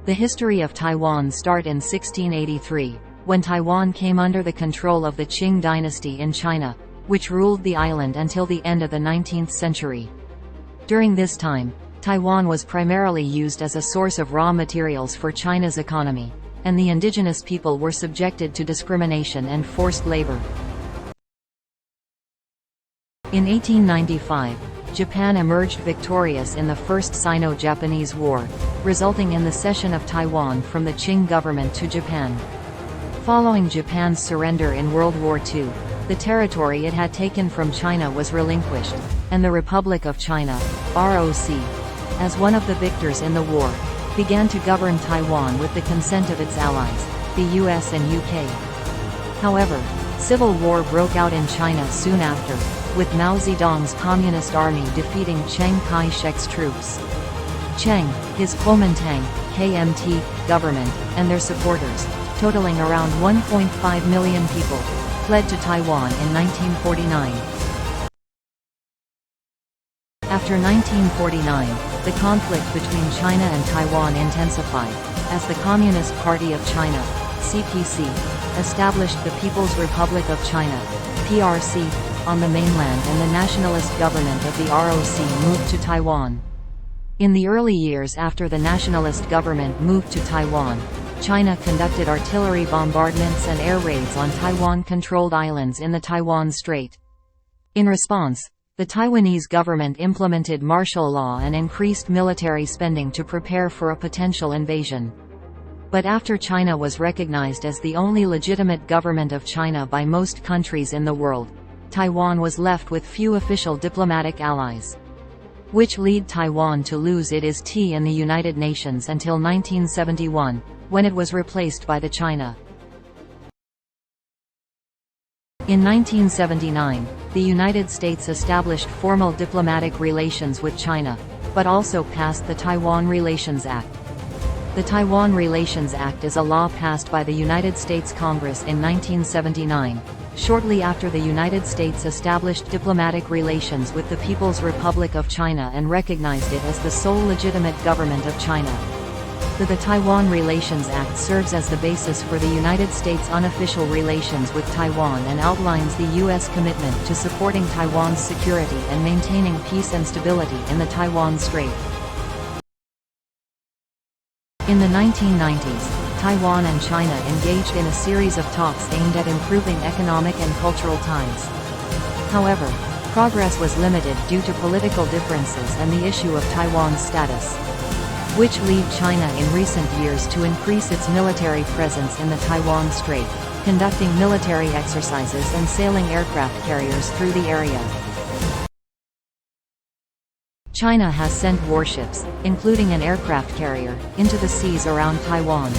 The history of Taiwan starts in 1683, when Taiwan came under the control of the Qing dynasty in China, which ruled the island until the end of the 19th century. During this time, Taiwan was primarily used as a source of raw materials for China's economy, and the indigenous people were subjected to discrimination and forced labor. In 1895, Japan emerged victorious in the First Sino-Japanese War, resulting in the cession of Taiwan from the Qing government to Japan. Following Japan's surrender in World War II, the territory it had taken from China was relinquished, and the Republic of China, ROC, as one of the victors in the war, began to govern Taiwan with the consent of its allies, the US and UK. However, civil war broke out in China soon after, with Mao Zedong's Communist Army defeating Chiang Kai-shek's troops. Chiang, his Kuomintang, KMT, government, and their supporters, totaling around 1.5 million people, fled to Taiwan in 1949. After 1949, the conflict between China and Taiwan intensified, as the Communist Party of China, CPC, established the People's Republic of China, PRC, on the mainland, and the nationalist government of the ROC moved to Taiwan. In the early years after the nationalist government moved to Taiwan, China conducted artillery bombardments and air raids on Taiwan-controlled islands in the Taiwan Strait. In response, the Taiwanese government implemented martial law and increased military spending to prepare for a potential invasion. But after China was recognized as the only legitimate government of China by most countries in the world, Taiwan was left with few official diplomatic allies, which led Taiwan to lose its tea in the United Nations until 1971, when it was replaced by the China. In 1979, the United States established formal diplomatic relations with China, but also passed the Taiwan Relations Act. The Taiwan Relations Act is a law passed by the United States Congress in 1979, shortly after the United States established diplomatic relations with the People's Republic of China and recognized it as the sole legitimate government of China. The Taiwan Relations Act serves as the basis for the United States' unofficial relations with Taiwan and outlines the U.S. commitment to supporting Taiwan's security and maintaining peace and stability in the Taiwan Strait. In the 1990s, Taiwan and China engaged in a series of talks aimed at improving economic and cultural ties. However, progress was limited due to political differences and the issue of Taiwan's status, which led China in recent years to increase its military presence in the Taiwan Strait, conducting military exercises and sailing aircraft carriers through the area. China has sent warships, including an aircraft carrier, into the seas around Taiwan.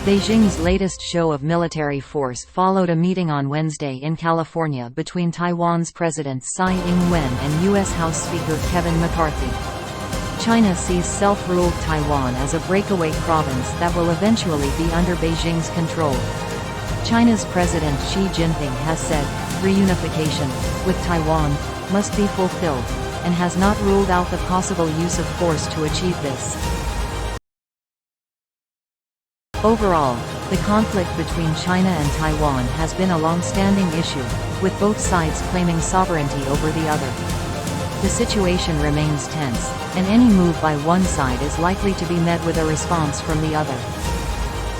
Beijing's latest show of military force followed a meeting on Wednesday in California between Taiwan's President Tsai Ing-wen and U.S. House Speaker Kevin McCarthy. China sees self-ruled Taiwan as a breakaway province that will eventually be under Beijing's control. China's President Xi Jinping has said, reunification with Taiwan must be fulfilled, and has not ruled out the possible use of force to achieve this. Overall, the conflict between China and Taiwan has been a long-standing issue, with both sides claiming sovereignty over the other. The situation remains tense, and any move by one side is likely to be met with a response from the other.